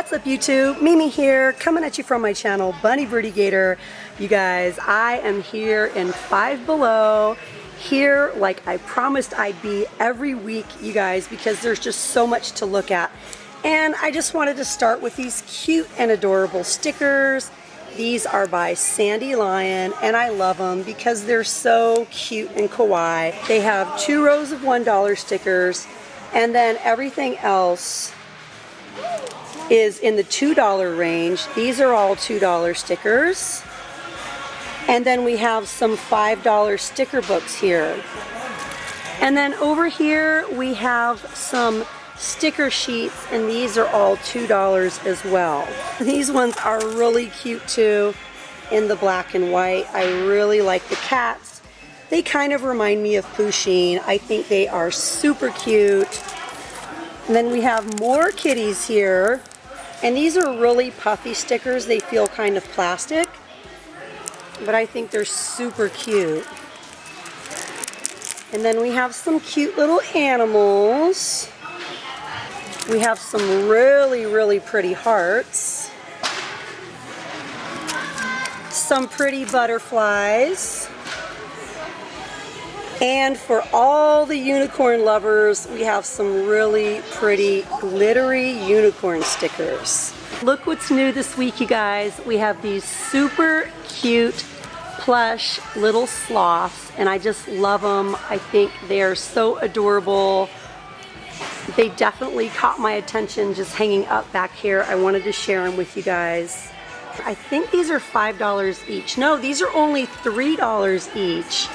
What's up YouTube? Mimi here, coming at you from my channel, Bunny Birdy Gator. You guys, I am here in Five Below, here like I promised I'd be every week, you guys, because there's just so much to look at. And I just wanted to start with these cute and adorable stickers. These are by Sandy Lion, and I love them because they're so cute and kawaii. They have 2 rows of $1 stickers, and then everything else is in the $2 range. These are all $2 stickers. And then we have some $5 sticker books here. And then over here we have some sticker sheets, and these are all $2 as well. These ones are really cute too in the black and white. I really like the cats. They kind of remind me of Pusheen. I think they are super cute. And then we have more kitties here. And these are really puffy stickers. They feel kind of plastic, but I think they're super cute. And then we have some cute little animals. We have some really pretty hearts. Some pretty butterflies. And for all the unicorn lovers, we have some really pretty glittery unicorn stickers. Look what's new this week, you guys. We have these super cute plush little sloths, and I just love them. I think they are so adorable. They definitely caught my attention just hanging up back here. I wanted to share them with you guys. I think these are $5 each. No, these are only $3 each.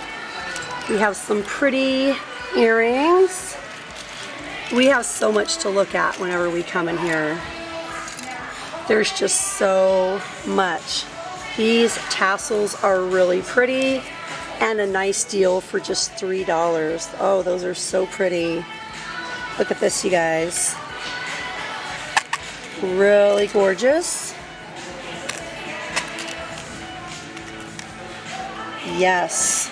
We have some pretty earrings. We have so much to look at whenever we come in here. There's just so much. These tassels are really pretty and a nice deal for just $3. Oh, those are so pretty. Look at this, you guys. Really gorgeous. Yes.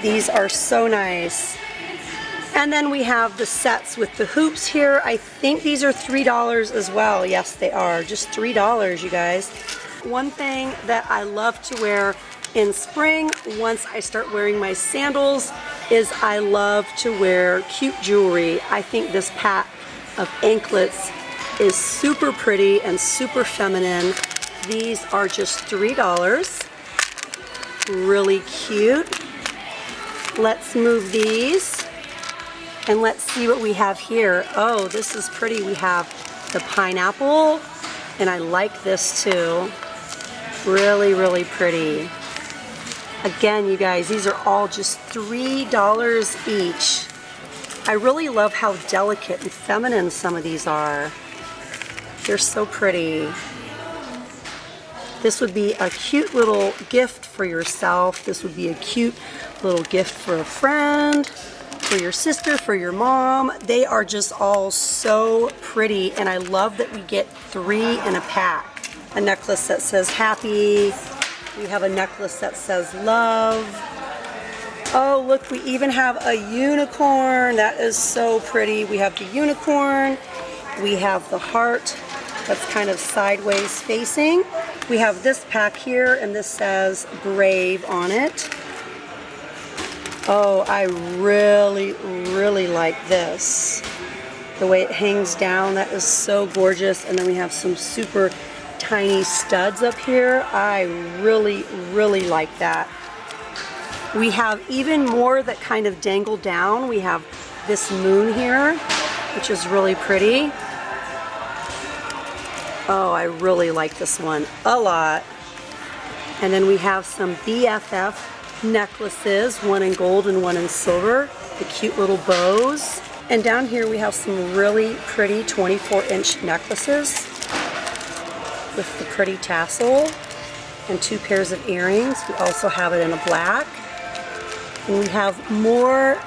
These are so nice. And then we have the sets with the hoops here. I think these are $3 as well. Yes, they are. Just $3, you guys. One thing that I love to wear in spring, once I start wearing my sandals, is I love to wear cute jewelry. I think this pack of anklets is super pretty and super feminine. These are just $3. Really cute. Let's move these and let's see what we have here. Oh, this is pretty. We have the pineapple, and I like this too. Really pretty. Again, you guys, these are all just $3 each. I really love how delicate and feminine some of these are. They're so pretty. This would be a cute little gift for yourself. This would be a cute little gift for a friend, for your sister, for your mom. They are just all so pretty, and I love that we get 3 in a pack. A necklace that says happy. We have a necklace that says love. Oh, look, we even have a unicorn. That is so pretty. We have the unicorn. We have the heart that's kind of sideways facing. We have this pack here, and this says brave on it. Oh, I really like this. The way it hangs down, that is so gorgeous. And then we have some super tiny studs up here. I really like that. We have even more that kind of dangle down. We have this moon here, which is really pretty. Oh, I really like this one a lot. And then we have some BFF necklaces, one in gold and one in silver, the cute little bows. And down here we have some really pretty 24-inch necklaces with the pretty tassel and 2 pairs of earrings. We also have it in a black. And we have more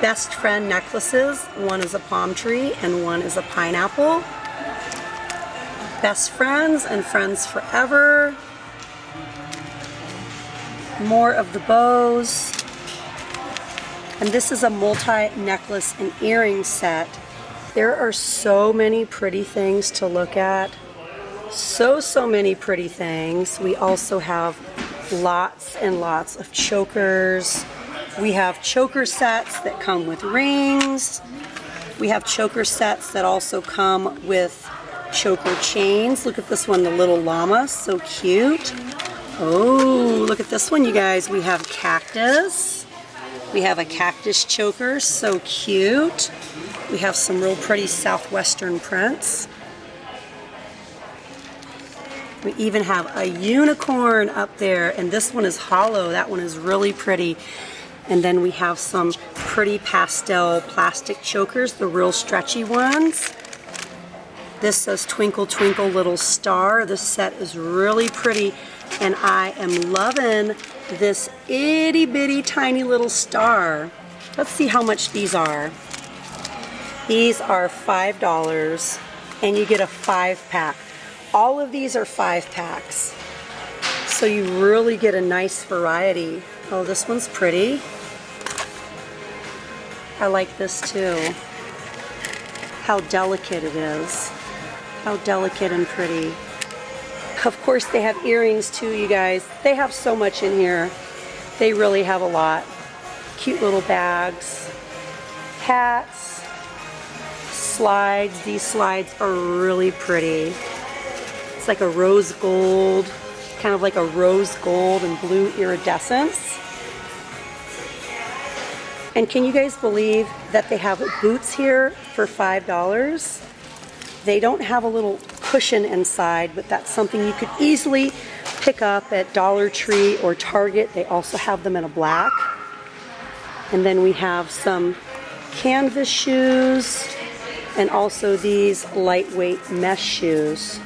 best friend necklaces. One is a palm tree and one is a pineapple. Best friends and friends forever. More of the bows. And this is a multi-necklace and earring set There are so many pretty things to look at. So many pretty things. We also have lots and lots of chokers. We have choker sets that come with rings. We have choker sets that also come with choker chains. Look at this one, the little llama, so cute. Oh, look at this one, you guys. We have cactus. We have a cactus choker, so cute. We have some real pretty southwestern prints. We even have a unicorn up there, and this one is hollow. That one is really pretty. And then we have some pretty pastel plastic chokers, the real stretchy ones. This says Twinkle Twinkle Little Star. This set is really pretty, and I am loving this itty bitty tiny little star. Let's see how much these are. These are $5, and you get a 5-pack. All of these are 5-packs, so you really get a nice variety. Oh, this one's pretty. I like this too. How delicate it is. How delicate and pretty. Of course, they have earrings too, you guys. They have so much in here. They really have a lot. Cute little bags, hats, slides. These slides are really pretty. It's like a rose gold, kind of like a rose gold and blue iridescence. And can you guys believe that they have boots here for $5? They don't have a little cushion inside, but that's something you could easily pick up at Dollar Tree or Target. They also have them in a black. And then we have some canvas shoes and also these lightweight mesh shoes.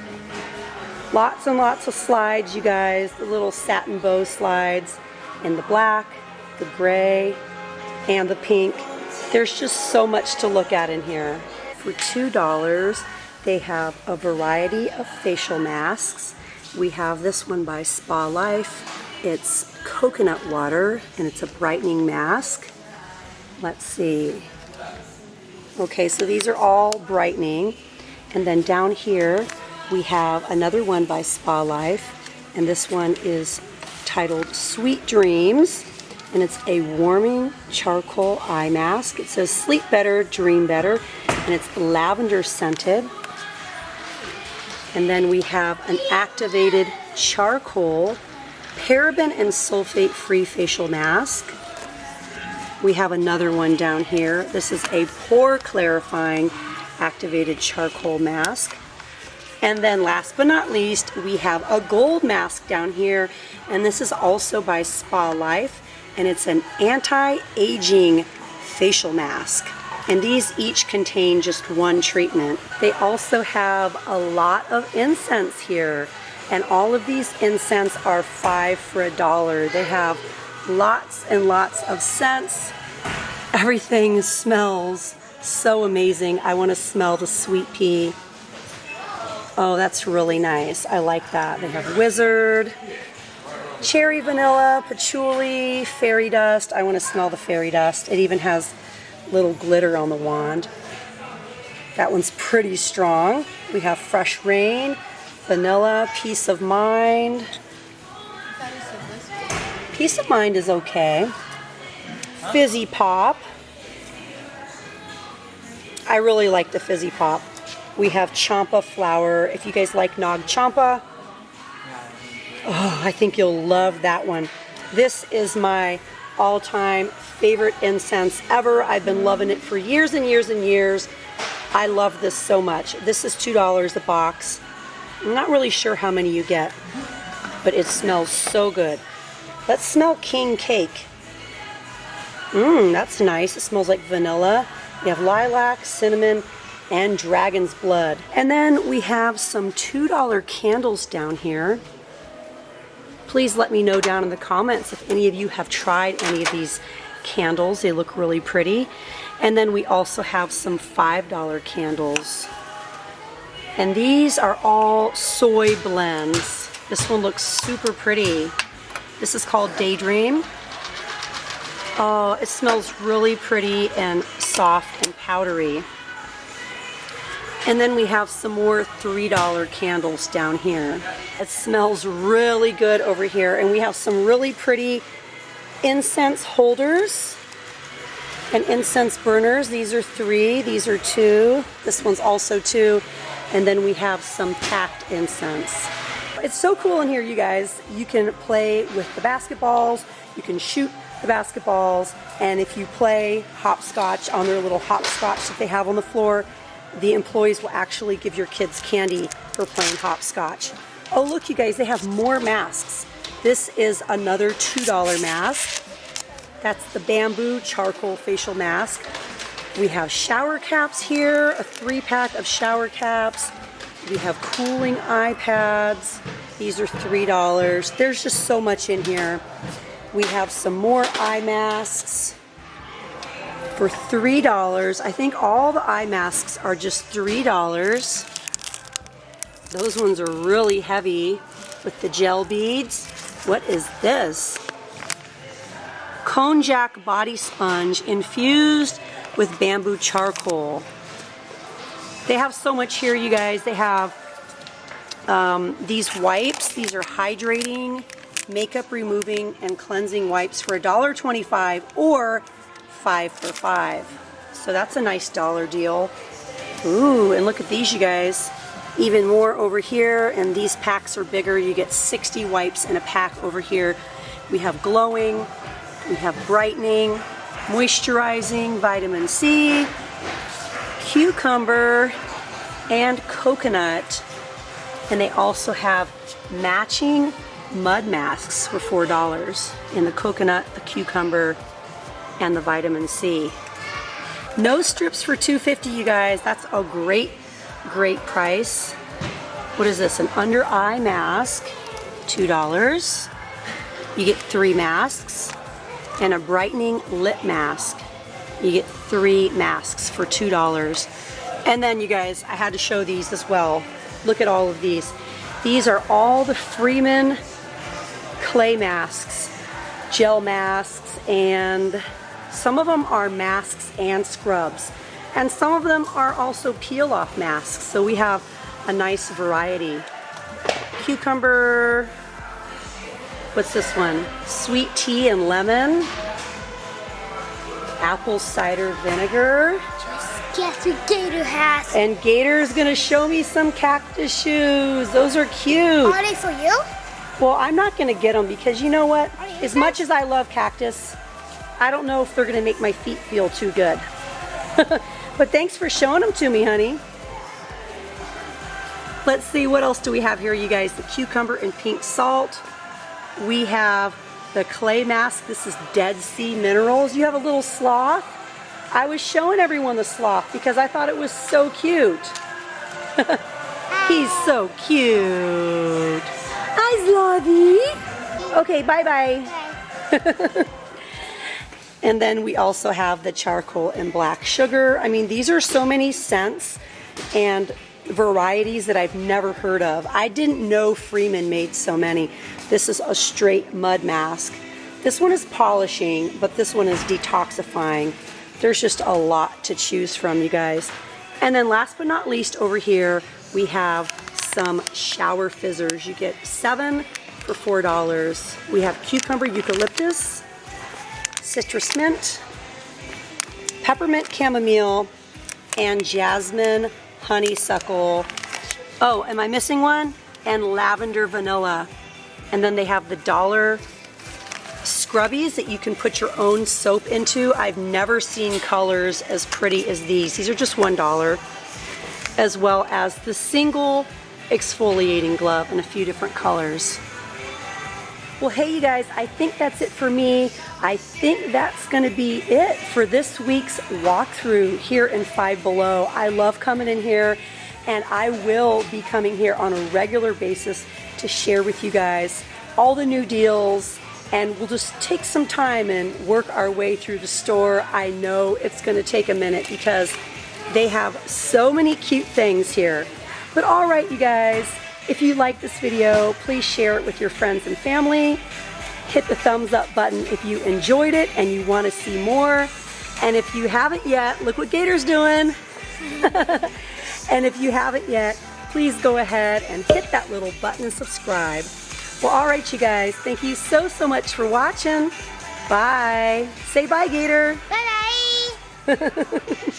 Lots and lots of slides, you guys. The little satin bow slides in the black, the gray, and the pink. There's just so much to look at in here. For $2, they have a variety of facial masks. We have this one by Spa Life. It's coconut water, and it's a brightening mask. Let's see. Okay, so these are all brightening. And then down here, we have another one by Spa Life, and this one is titled Sweet Dreams, and it's a warming charcoal eye mask. It says sleep better, dream better, and it's lavender scented. And then we have an activated charcoal paraben and sulfate free facial mask. We have another one down here. This is a pore clarifying activated charcoal mask. And then last but not least, we have a gold mask down here, and this is also by Spa Life, and it's an anti-aging facial mask. And these each contain just one treatment. They also have a lot of incense here, and all of these incense are 5 for $1. They have lots and lots of scents. Everything smells so amazing. I want to smell the sweet pea. Oh, that's really nice. I like that. They have wizard, cherry vanilla, patchouli, fairy dust. I want to smell the fairy dust. It even has little glitter on the wand. That one's pretty strong. We have fresh rain, vanilla, peace of mind. Peace of mind is okay. Fizzy pop. I really like the fizzy pop. We have champa flower. If you guys like Nag Champa, oh, I think you'll love that one. This is my all-time favorite incense ever. I've been loving it for years and years and years. I love this so much. This is $2 a box. I'm not really sure how many you get, but it smells so good. Let's smell king cake. That's nice. It smells like vanilla. You have lilac, cinnamon, and dragon's blood. And then we have some $2 candles down here. Please let me know down in the comments if any of you have tried any of these candles. They look really pretty. And then we also have some $5 candles. And these are all soy blends. This one looks super pretty. This is called Daydream. Oh, it smells really pretty and soft and powdery. And then we have some more $3 candles down here. It smells really good over here. And we have some really pretty incense holders and incense burners. These are 3, these are 2. This one's also 2. And then we have some packed incense. It's so cool in here, you guys. You can play with the basketballs, you can shoot the basketballs, and if you play hopscotch on their little hopscotch that they have on the floor, the employees will actually give your kids candy for playing hopscotch. Oh look, you guys, they have more masks. This is another $2 mask. That's the bamboo charcoal facial mask. We have shower caps here, a 3-pack of shower caps. We have cooling eye pads. These are $3. There's just so much in here. We have some more eye masks for $3. I think all the eye masks are just $3. Those ones are really heavy with the gel beads. What is this? Konjac body sponge infused with bamboo charcoal. They have so much here, you guys. They have these wipes. These are hydrating, makeup removing, and cleansing wipes for $1.25 or 5 for $5. So that's a nice dollar deal. Ooh, and look at these, you guys. Even more over here, and these packs are bigger. You get 60 wipes in a pack over here. We have glowing, we have brightening, moisturizing, vitamin C, cucumber, and coconut. And they also have matching mud masks for $4 in the coconut, the cucumber, and the vitamin C. Nose strips for $2.50, you guys. That's a great price. What is this? An under eye mask, $2. You get 3 masks. And a brightening lip mask. You get 3 masks for $2. And then, you guys, I had to show these as well. Look at all of these. These are all the Freeman clay masks, gel masks, and some of them are masks and scrubs. And some of them are also peel-off masks. So we have a nice variety. Cucumber. What's this one? Sweet tea and lemon. Apple cider vinegar. Guess what Gator has? And Gator's gonna show me some cactus shoes. Those are cute. Are they for you? Well, I'm not gonna get them because you know what? As much as I love cactus, I don't know if they're gonna make my feet feel too good. But thanks for showing them to me, honey. Let's see, what else do we have here, you guys? The cucumber and pink salt. We have the clay mask. This is Dead Sea Minerals. You have a little sloth. I was showing everyone the sloth because I thought it was so cute. He's so cute. Hi, Slothy. Okay, bye-bye. And then we also have the charcoal and black sugar. I mean, these are so many scents and varieties that I've never heard of. I didn't know Freeman made so many. This is a straight mud mask. This one is polishing, but this one is detoxifying. There's just a lot to choose from, you guys. And then last but not least, over here, we have some shower fizzers. You get 7 for $4. We have cucumber eucalyptus, citrus mint, peppermint chamomile, and jasmine honeysuckle. Oh, am I missing one? And lavender vanilla. And then they have the dollar scrubbies that you can put your own soap into. I've never seen colors as pretty as these. These are just $1. As well as the single exfoliating glove in a few different colors. Well, hey you guys, I think that's it for me. I think that's gonna be it for this week's walkthrough here in Five Below. I love coming in here, and I will be coming here on a regular basis to share with you guys all the new deals, and we'll just take some time and work our way through the store. I know it's gonna take a minute because they have so many cute things here. But all right, you guys, if you like this video, please share it with your friends and family. Hit the thumbs up button if you enjoyed it and you want to see more. And if you haven't yet, look what Gator's doing. And if you haven't yet, please go ahead and hit that little button and subscribe. Well, all right, you guys, thank you so much for watching. Bye. Say bye, Gator. Bye-bye.